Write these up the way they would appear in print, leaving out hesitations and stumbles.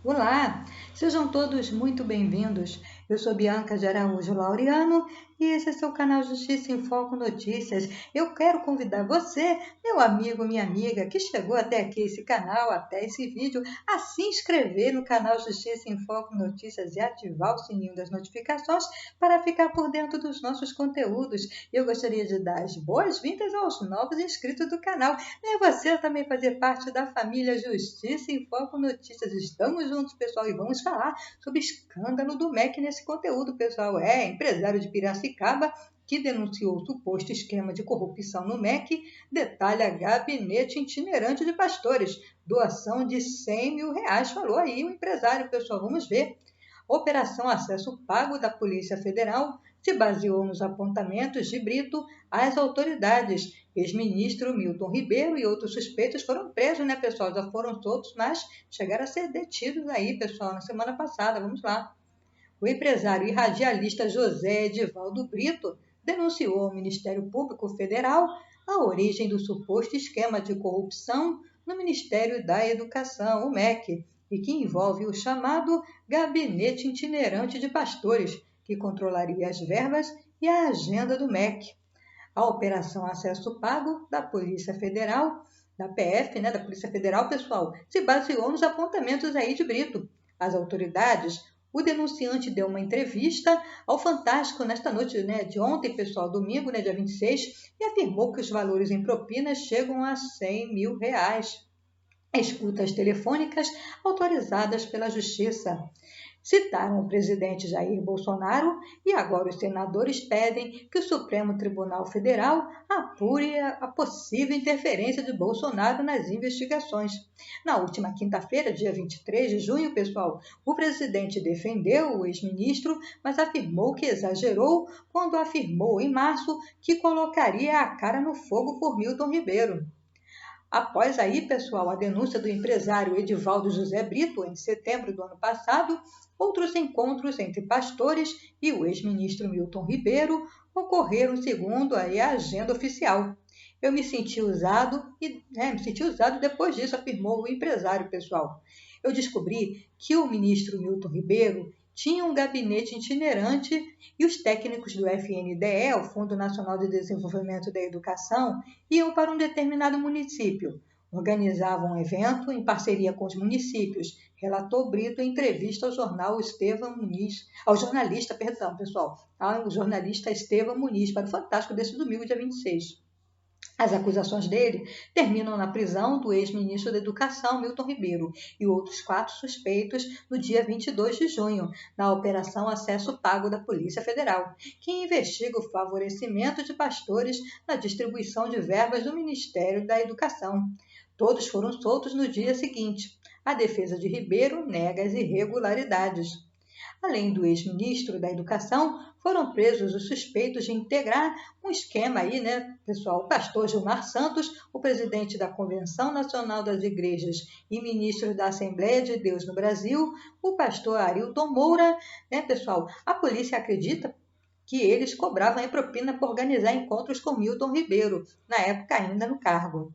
Olá, sejam todos muito bem-vindos. Eu sou Bianca de Araújo Laureano e esse é seu canal Justiça em Foco Notícias. Eu quero convidar você, meu amigo, minha amiga, que chegou até aqui esse canal, até esse vídeo, a se inscrever no canal Justiça em Foco Notícias e ativar o sininho das notificações para ficar por dentro dos nossos conteúdos. Eu gostaria de dar as boas-vindas aos novos inscritos do canal. E você também fazer parte da família Justiça em Foco Notícias. Estamos juntos, pessoal, e vamos falar sobre o escândalo do MEC nesse conteúdo, pessoal. Empresário de Piracicaba que denunciou o suposto esquema de corrupção no MEC, detalha gabinete itinerante de pastores, doação de R$ 100 mil, falou aí o empresário, pessoal, vamos ver. Operação Acesso Pago da Polícia Federal se baseou nos apontamentos de Brito às autoridades. Ex-ministro Milton Ribeiro e outros suspeitos foram presos, né, pessoal? Já foram soltos, mas chegaram a ser detidos aí, pessoal, na semana passada. Vamos lá. O empresário e radialista José Edivaldo Brito denunciou ao Ministério Público Federal a origem do suposto esquema de corrupção no Ministério da Educação, o MEC, e que envolve o chamado Gabinete Itinerante de Pastores, que controlaria as verbas e a agenda do MEC. A Operação Acesso Pago da Polícia Federal, da PF, né, da Polícia Federal, pessoal, se baseou nos apontamentos aí de Brito. As autoridades, o denunciante deu uma entrevista ao Fantástico nesta noite, né, de ontem, pessoal, domingo, né, dia 26, e afirmou que os valores em propinas chegam a R$ 100 mil. Escutas telefônicas autorizadas pela Justiça. Citaram o presidente Jair Bolsonaro e agora os senadores pedem que o Supremo Tribunal Federal apure a possível interferência de Bolsonaro nas investigações. Na última quinta-feira, dia 23 de junho, pessoal, o presidente defendeu o ex-ministro, mas afirmou que exagerou quando afirmou em março que colocaria a cara no fogo por Milton Ribeiro. Após aí, pessoal, a denúncia do empresário Edivaldo José Brito, em setembro do ano passado, outros encontros entre pastores e o ex-ministro Milton Ribeiro ocorreram segundo a agenda oficial. Eu me senti usado depois disso, afirmou o empresário, pessoal. Eu descobri que o ministro Milton Ribeiro tinha um gabinete itinerante e os técnicos do FNDE, o Fundo Nacional de Desenvolvimento da Educação, iam para um determinado município, organizavam um evento em parceria com os municípios, relatou Brito em entrevista ao jornal Estevão Muniz, ao jornalista Estevão Muniz, para o Fantástico deste domingo, dia 26. As acusações dele terminam na prisão do ex-ministro da Educação, Milton Ribeiro, e outros 4 suspeitos no dia 22 de junho, na Operação Acesso Pago da Polícia Federal, que investiga o favorecimento de pastores na distribuição de verbas do Ministério da Educação. Todos foram soltos no dia seguinte. A defesa de Ribeiro nega as irregularidades. Além do ex-ministro da Educação, foram presos os suspeitos de integrar um esquema aí, né, pessoal? O pastor Gilmar Santos, o presidente da Convenção Nacional das Igrejas e ministro da Assembleia de Deus no Brasil, o pastor Arilton Moura, né, pessoal? A polícia acredita que eles cobravam a propina por organizar encontros com Milton Ribeiro, na época ainda no cargo.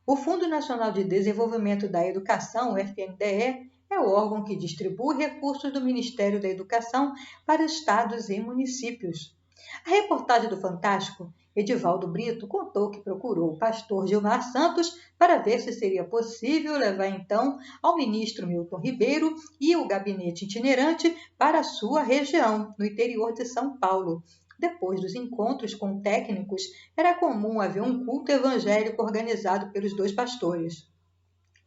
O Fundo Nacional de Desenvolvimento da Educação, o FNDE, é o órgão que distribui recursos do Ministério da Educação para estados e municípios. A reportagem do Fantástico, Edivaldo Brito, contou que procurou o pastor Gilmar Santos para ver se seria possível levar então ao ministro Milton Ribeiro e o gabinete itinerante para a sua região, no interior de São Paulo. Depois dos encontros com técnicos, era comum haver um culto evangélico organizado pelos 2 pastores.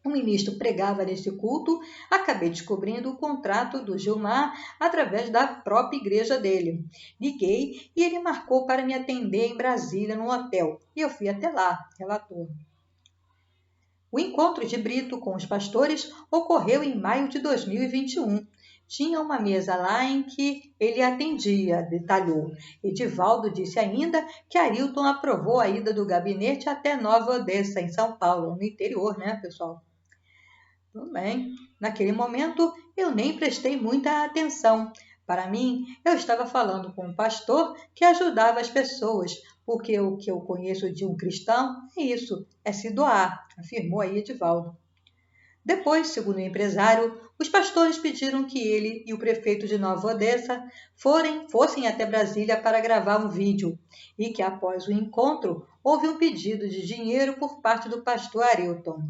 O ministro pregava nesse culto, acabei descobrindo o contrato do Gilmar através da própria igreja dele. Liguei e ele marcou para me atender em Brasília, num hotel, e eu fui até lá, relatou. O encontro de Brito com os pastores ocorreu em maio de 2021. Tinha uma mesa lá em que ele atendia, detalhou. Edivaldo disse ainda que Arilton aprovou a ida do gabinete até Nova Odessa, em São Paulo, no interior, né, pessoal? Tudo bem. Naquele momento, eu nem prestei muita atenção. Para mim, eu estava falando com um pastor que ajudava as pessoas, porque o que eu conheço de um cristão é isso, é se doar, afirmou aí Edivaldo. Depois, segundo o empresário, os pastores pediram que ele e o prefeito de Nova Odessa fossem até Brasília para gravar um vídeo e que, após o encontro, houve um pedido de dinheiro por parte do pastor Arilton.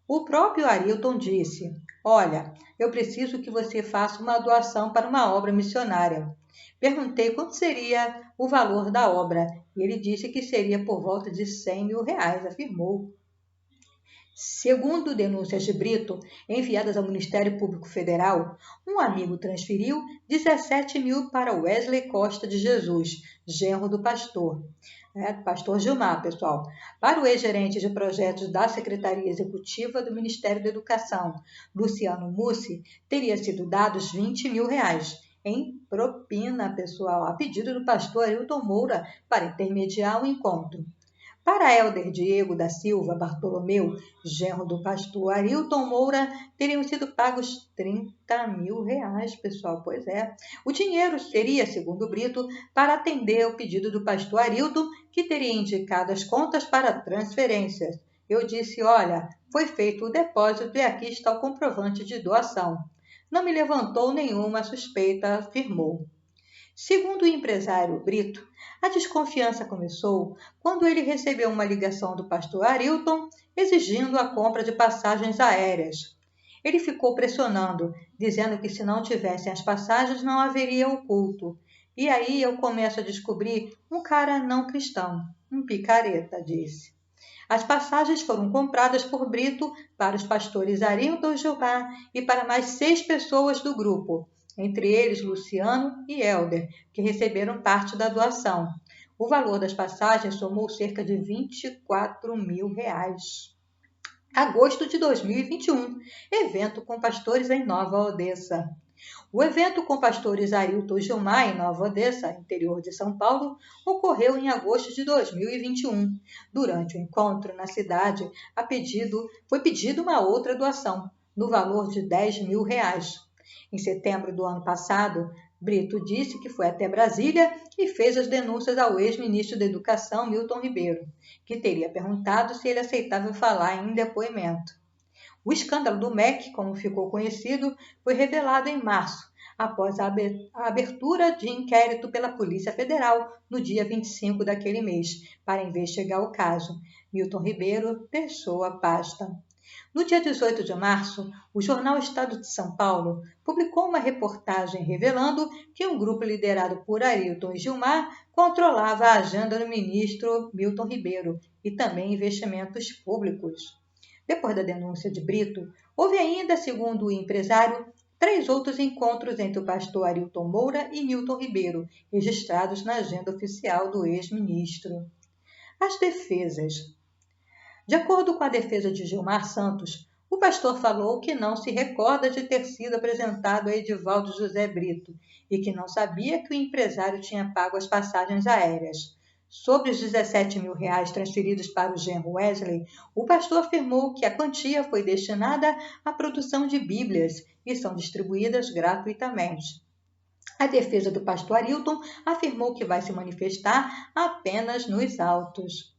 O próprio Arilton disse: "Olha, eu preciso que você faça uma doação para uma obra missionária." Perguntei quanto seria o valor da obra e ele disse que seria por volta de R$100 mil, afirmou. Segundo denúncias de Brito, enviadas ao Ministério Público Federal, um amigo transferiu 17 mil para Wesley Costa de Jesus, genro do pastor. Pastor Gilmar, pessoal, para o ex-gerente de projetos da Secretaria Executiva do Ministério da Educação, Luciano Mussi, teria sido dados R$20 mil em propina, pessoal, a pedido do pastor Arilton Moura para intermediar o encontro. Para Helder Diego da Silva Bartolomeu, genro do pastor Arilton Moura, teriam sido pagos R$30 mil, pessoal. Pois é. O dinheiro seria, segundo Brito, para atender o pedido do pastor Arilton, que teria indicado as contas para transferências. Eu disse: olha, foi feito o depósito e aqui está o comprovante de doação. Não me levantou nenhuma suspeita, afirmou. Segundo o empresário Brito, a desconfiança começou quando ele recebeu uma ligação do pastor Arilton exigindo a compra de passagens aéreas. Ele ficou pressionando, dizendo que se não tivessem as passagens não haveria o culto. E aí eu começo a descobrir um cara não cristão, um picareta, disse. As passagens foram compradas por Brito para os pastores Arilton Gilmar e para mais 6 pessoas do grupo, entre eles Luciano e Helder, que receberam parte da doação. O valor das passagens somou cerca de R$24 mil. Agosto de 2021, evento com pastores em Nova Odessa. O evento com pastores Arilton Gilmar em Nova Odessa, interior de São Paulo, ocorreu em agosto de 2021. Durante o encontro na cidade, foi pedida uma outra doação, no valor de R$10 mil. Em setembro do ano passado, Brito disse que foi até Brasília e fez as denúncias ao ex-ministro da Educação, Milton Ribeiro, que teria perguntado se ele aceitava falar em depoimento. O escândalo do MEC, como ficou conhecido, foi revelado em março, após a abertura de inquérito pela Polícia Federal no dia 25 daquele mês, para investigar o caso. Milton Ribeiro deixou a pasta. No dia 18 de março, o jornal Estado de São Paulo publicou uma reportagem revelando que um grupo liderado por Arilton e Gilmar controlava a agenda do ministro Milton Ribeiro e também investimentos públicos. Depois da denúncia de Brito, houve ainda, segundo o empresário, 3 outros encontros entre o pastor Arilton Moura e Milton Ribeiro, registrados na agenda oficial do ex-ministro. As defesas. De acordo com a defesa de Gilmar Santos, o pastor falou que não se recorda de ter sido apresentado a Edivaldo José Brito e que não sabia que o empresário tinha pago as passagens aéreas. Sobre os R$17 mil transferidos para o genro Wesley, o pastor afirmou que a quantia foi destinada à produção de Bíblias e são distribuídas gratuitamente. A defesa do pastor Arilton afirmou que vai se manifestar apenas nos autos.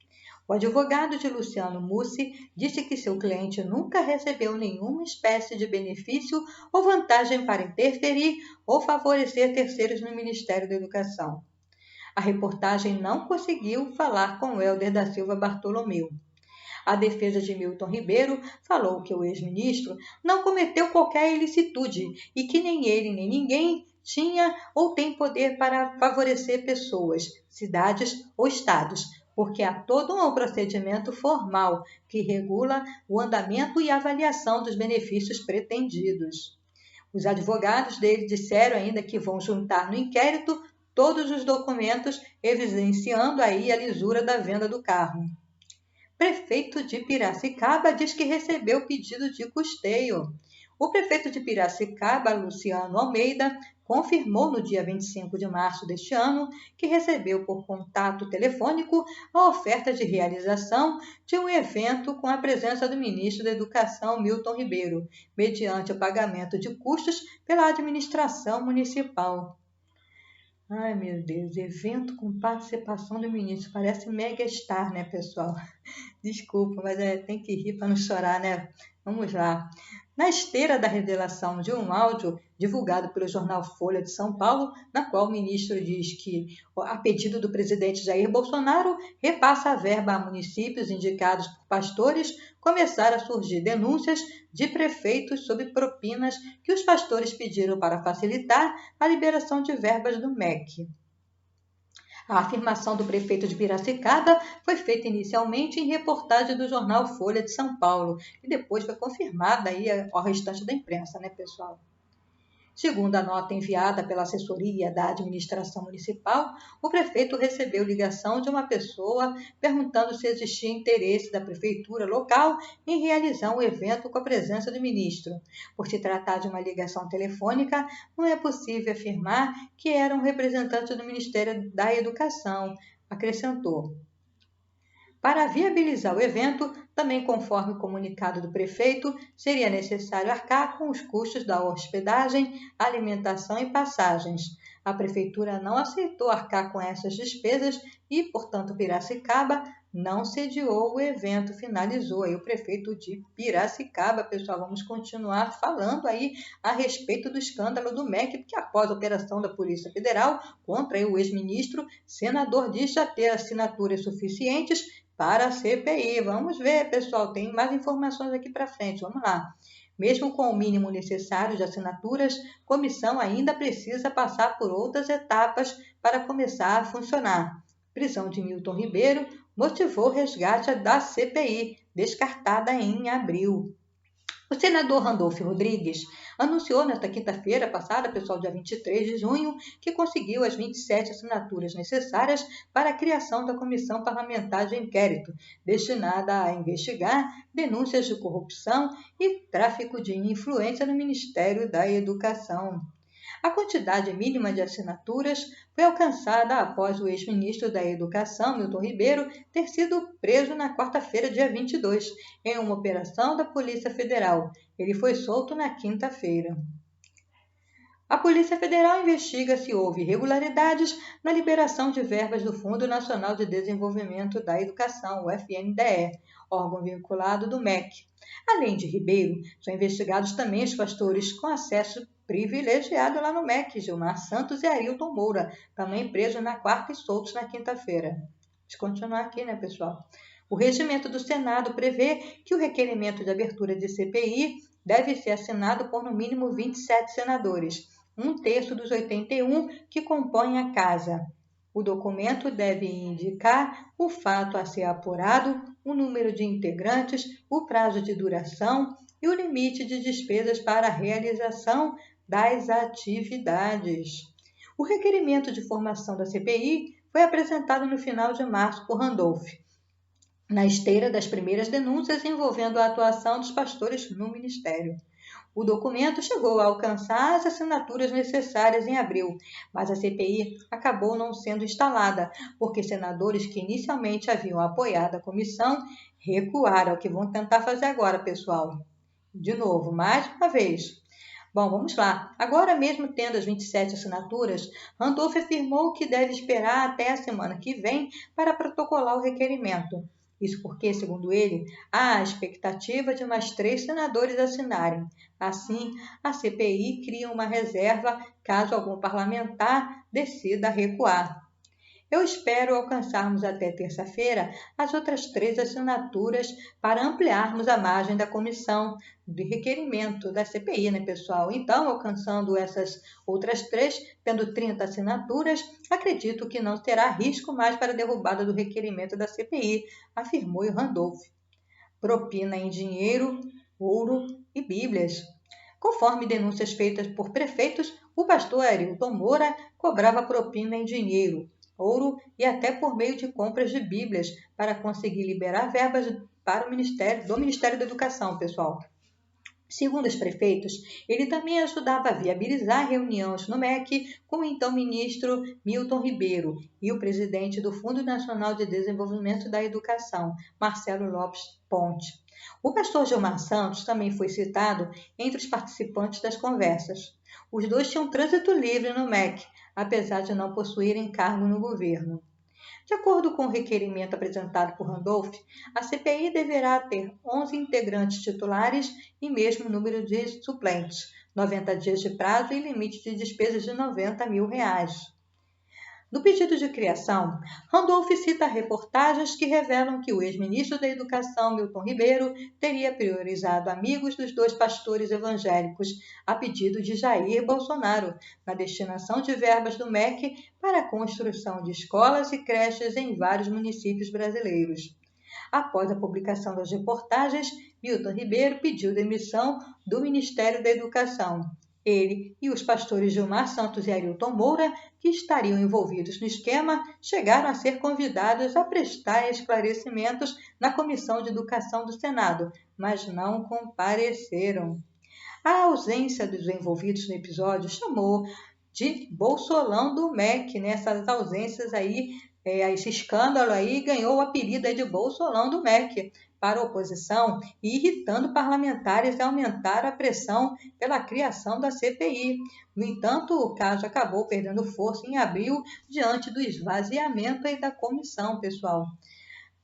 O advogado de Luciano Mussi disse que seu cliente nunca recebeu nenhuma espécie de benefício ou vantagem para interferir ou favorecer terceiros no Ministério da Educação. A reportagem não conseguiu falar com Helder da Silva Bartolomeu. A defesa de Milton Ribeiro falou que o ex-ministro não cometeu qualquer ilicitude e que nem ele nem ninguém tinha ou tem poder para favorecer pessoas, cidades ou estados, porque há todo um procedimento formal que regula o andamento e avaliação dos benefícios pretendidos. Os advogados dele disseram ainda que vão juntar no inquérito todos os documentos evidenciando aí a lisura da venda do carro. Prefeito de Piracicaba diz que recebeu pedido de custeio. O prefeito de Piracicaba, Luciano Almeida, confirmou no dia 25 de março deste ano que recebeu por contato telefônico a oferta de realização de um evento com a presença do ministro da Educação, Milton Ribeiro, mediante o pagamento de custos pela administração municipal. Ai, meu Deus, evento com participação do ministro. Parece Megastar, né, pessoal? Desculpa, mas tem que rir para não chorar, né? Vamos lá. Na esteira da revelação de um áudio divulgado pelo jornal Folha de São Paulo, na qual o ministro diz que, a pedido do presidente Jair Bolsonaro, repassa a verba a municípios indicados por pastores, começaram a surgir denúncias de prefeitos sobre propinas que os pastores pediram para facilitar a liberação de verbas do MEC. A afirmação do prefeito de Piracicaba foi feita inicialmente em reportagem do jornal Folha de São Paulo e depois foi confirmada aí ao restante da imprensa, né, pessoal? Segundo a nota enviada pela assessoria da administração municipal, o prefeito recebeu ligação de uma pessoa perguntando se existia interesse da prefeitura local em realizar um evento com a presença do ministro. Por se tratar de uma ligação telefônica, não é possível afirmar que era um representante do Ministério da Educação, acrescentou. Para viabilizar o evento, também conforme o comunicado do prefeito, seria necessário arcar com os custos da hospedagem, alimentação e passagens. A prefeitura não aceitou arcar com essas despesas e, portanto, Piracicaba não sediou o evento, finalizou aí o prefeito de Piracicaba. Pessoal, vamos continuar falando aí a respeito do escândalo do MEC, porque após a operação da Polícia Federal contra o ex-ministro, senador diz já ter assinaturas suficientes para a CPI. Vamos ver, pessoal, tem mais informações aqui para frente, vamos lá. Mesmo com o mínimo necessário de assinaturas, comissão ainda precisa passar por outras etapas para começar a funcionar. Prisão de Milton Ribeiro motivou o resgate da CPI, descartada em abril. O senador Randolfo Rodrigues anunciou nesta quinta-feira passada, pessoal, dia 23 de junho, que conseguiu as 27 assinaturas necessárias para a criação da Comissão Parlamentar de Inquérito, destinada a investigar denúncias de corrupção e tráfico de influência no Ministério da Educação. A quantidade mínima de assinaturas foi alcançada após o ex-ministro da Educação, Milton Ribeiro, ter sido preso na quarta-feira, dia 22, em uma operação da Polícia Federal. Ele foi solto na quinta-feira. A Polícia Federal investiga se houve irregularidades na liberação de verbas do Fundo Nacional de Desenvolvimento da Educação, o FNDE, órgão vinculado do MEC. Além de Ribeiro, são investigados também os pastores com acesso privilegiado lá no MEC, Gilmar Santos e Arilton Moura, também presos na quarta e soltos na quinta-feira. Vamos continuar aqui, né, pessoal? O regimento do Senado prevê que o requerimento de abertura de CPI deve ser assinado por no mínimo 27 senadores, um terço dos 81 que compõem a Casa. O documento deve indicar o fato a ser apurado, o número de integrantes, o prazo de duração e o limite de despesas para a realização das atividades. O requerimento de formação da CPI foi apresentado no final de março por Randolph, na esteira das primeiras denúncias envolvendo a atuação dos pastores no Ministério. O documento chegou a alcançar as assinaturas necessárias em abril, mas a CPI acabou não sendo instalada, porque senadores que inicialmente haviam apoiado a comissão recuaram, o que vão tentar fazer agora, pessoal. De novo, mais uma vez. Bom, vamos lá. Agora mesmo tendo as 27 assinaturas, Randolph afirmou que deve esperar até a semana que vem para protocolar o requerimento. Isso porque, segundo ele, há a expectativa de mais 3 senadores assinarem. Assim, a CPI cria uma reserva caso algum parlamentar decida recuar. Eu espero alcançarmos até terça-feira as outras 3 assinaturas para ampliarmos a margem da comissão de requerimento da CPI, né, pessoal? Então, alcançando essas outras 3, tendo 30 assinaturas, acredito que não terá risco mais para a derrubada do requerimento da CPI, afirmou Randolph. Propina em dinheiro, ouro e bíblias. Conforme denúncias feitas por prefeitos, o pastor Arilton Moura cobrava propina em dinheiro, ouro e até por meio de compras de bíblias para conseguir liberar verbas para o Ministério da Educação, pessoal. Segundo os prefeitos, ele também ajudava a viabilizar reuniões no MEC com o então ministro Milton Ribeiro e o presidente do Fundo Nacional de Desenvolvimento da Educação, Marcelo Lopes Ponte. O pastor Gilmar Santos também foi citado entre os participantes das conversas. Os dois tinham trânsito livre no MEC, apesar de não possuírem cargo no governo. De acordo com o requerimento apresentado por Randolph, a CPI deverá ter 11 integrantes titulares e mesmo número de suplentes, 90 dias de prazo e limite de despesas de R$ 90 mil. No pedido de criação, Randolph cita reportagens que revelam que o ex-ministro da Educação, Milton Ribeiro, teria priorizado amigos dos dois pastores evangélicos, a pedido de Jair Bolsonaro, na destinação de verbas do MEC para a construção de escolas e creches em vários municípios brasileiros. Após a publicação das reportagens, Milton Ribeiro pediu demissão do Ministério da Educação. Ele e os pastores Gilmar Santos e Arilton Moura, que estariam envolvidos no esquema, chegaram a ser convidados a prestar esclarecimentos na Comissão de Educação do Senado, mas não compareceram. A ausência dos envolvidos no episódio chamou de Bolsolão do MEC, nessas ausências aí, esse escândalo aí ganhou o apelido de Bolsolão do MEC para a oposição e irritando parlamentares a aumentar a pressão pela criação da CPI. No entanto, o caso acabou perdendo força em abril diante do esvaziamento aí da comissão, pessoal.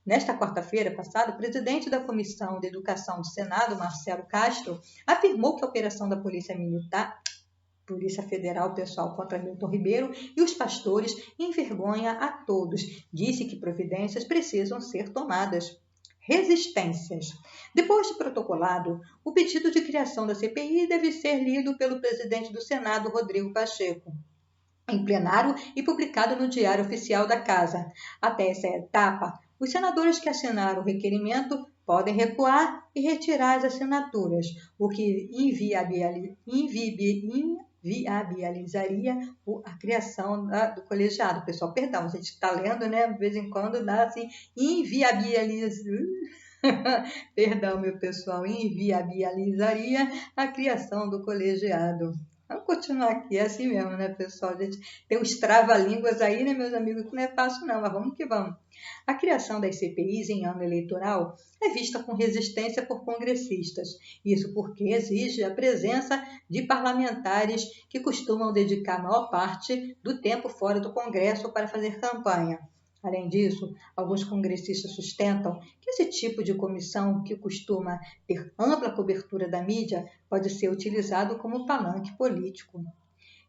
Nesta quarta-feira passada, o presidente da Comissão de Educação do Senado, Marcelo Castro, afirmou que a operação da Polícia Federal, pessoal, contra Milton Ribeiro e os pastores envergonha a todos. Disse que providências precisam ser tomadas. Resistências. Depois de protocolado, o pedido de criação da CPI deve ser lido pelo presidente do Senado, Rodrigo Pacheco, em plenário e publicado no Diário Oficial da Casa. Até essa etapa, os senadores que assinaram o requerimento podem recuar e retirar as assinaturas, o que inviabilizaria a criação do colegiado. Pessoal, perdão, a gente está lendo, né? De vez em quando dá assim, perdão, meu pessoal, inviabilizaria a criação do colegiado. Vamos continuar aqui, é assim mesmo, né, pessoal? A gente tem uns trava-línguas aí, né, meus amigos, que não é fácil não, mas vamos que vamos. A criação das CPIs em ano eleitoral é vista com resistência por congressistas. Isso porque exige a presença de parlamentares que costumam dedicar a maior parte do tempo fora do Congresso para fazer campanha. Além disso, alguns congressistas sustentam que esse tipo de comissão, que costuma ter ampla cobertura da mídia, pode ser utilizado como palanque político.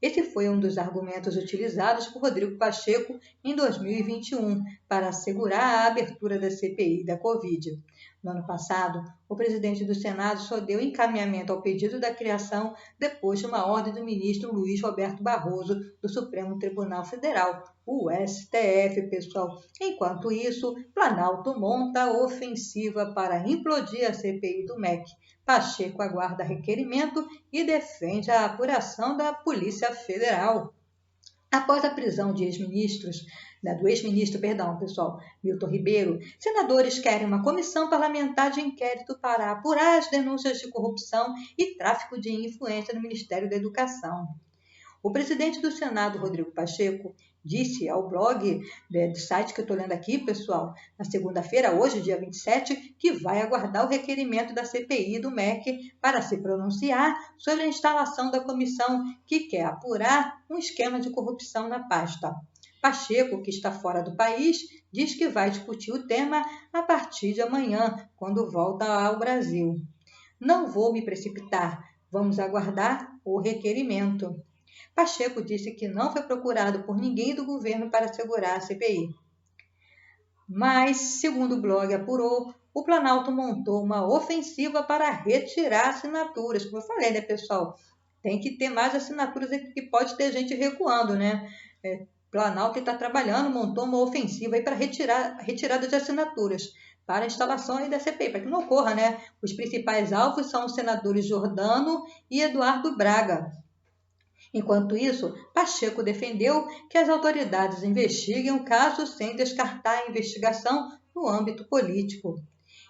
Esse foi um dos argumentos utilizados por Rodrigo Pacheco em 2021 para assegurar a abertura da CPI da Covid. No ano passado, o presidente do Senado só deu encaminhamento ao pedido da criação depois de uma ordem do ministro Luiz Roberto Barroso do Supremo Tribunal Federal, o STF, pessoal. Enquanto isso, Planalto monta a ofensiva para implodir a CPI do MEC. Pacheco aguarda requerimento e defende a apuração da Polícia Federal. Após a prisão do ex-ministro, Milton Ribeiro, senadores querem uma comissão parlamentar de inquérito para apurar as denúncias de corrupção e tráfico de influência no Ministério da Educação. O presidente do Senado, Rodrigo Pacheco, disse ao blog do site que eu estou lendo aqui, pessoal, na segunda-feira, hoje, dia 27, que vai aguardar o requerimento da CPI do MEC para se pronunciar sobre a instalação da comissão que quer apurar um esquema de corrupção na pasta. Pacheco, que está fora do país, diz que vai discutir o tema a partir de amanhã, quando volta ao Brasil. Não vou me precipitar, vamos aguardar o requerimento. Pacheco disse que não foi procurado por ninguém do governo para assegurar a CPI. Mas, segundo o blog apurou, o Planalto montou uma ofensiva para retirar assinaturas. Como eu falei, né, pessoal? Tem que ter mais assinaturas que pode ter gente recuando, né? Planalto está trabalhando, montou uma ofensiva aí para retirada de assinaturas para a instalação aí da CPI, para que não ocorra, né? Os principais alvos são os senadores Jordano e Eduardo Braga. Enquanto isso, Pacheco defendeu que as autoridades investiguem o caso sem descartar a investigação no âmbito político.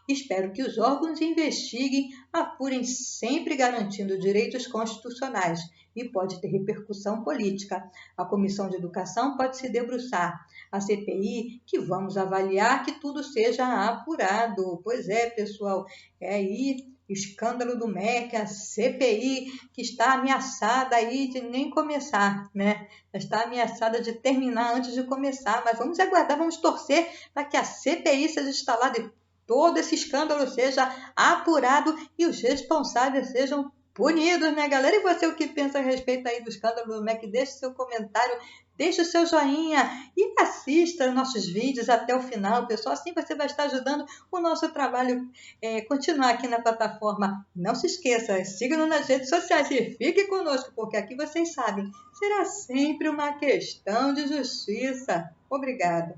Espero que os órgãos investiguem, apurem sempre garantindo direitos constitucionais e pode ter repercussão política. A Comissão de Educação pode se debruçar. A CPI, que vamos avaliar que tudo seja apurado. Pois é, pessoal, aí escândalo do MEC, a CPI, que está ameaçada aí de nem começar, né? Está ameaçada de terminar antes de começar, mas vamos aguardar, vamos torcer para que a CPI seja instalada e todo esse escândalo seja apurado e os responsáveis sejam punidos, né, galera? E você, o que pensa a respeito aí do escândalo do MEC? Deixe seu comentário, deixe o seu joinha e assista nossos vídeos até o final, pessoal. Assim você vai estar ajudando o nosso trabalho continuar aqui na plataforma. Não se esqueça, siga-nos nas redes sociais e fique conosco, porque aqui vocês sabem, será sempre uma questão de justiça. Obrigada.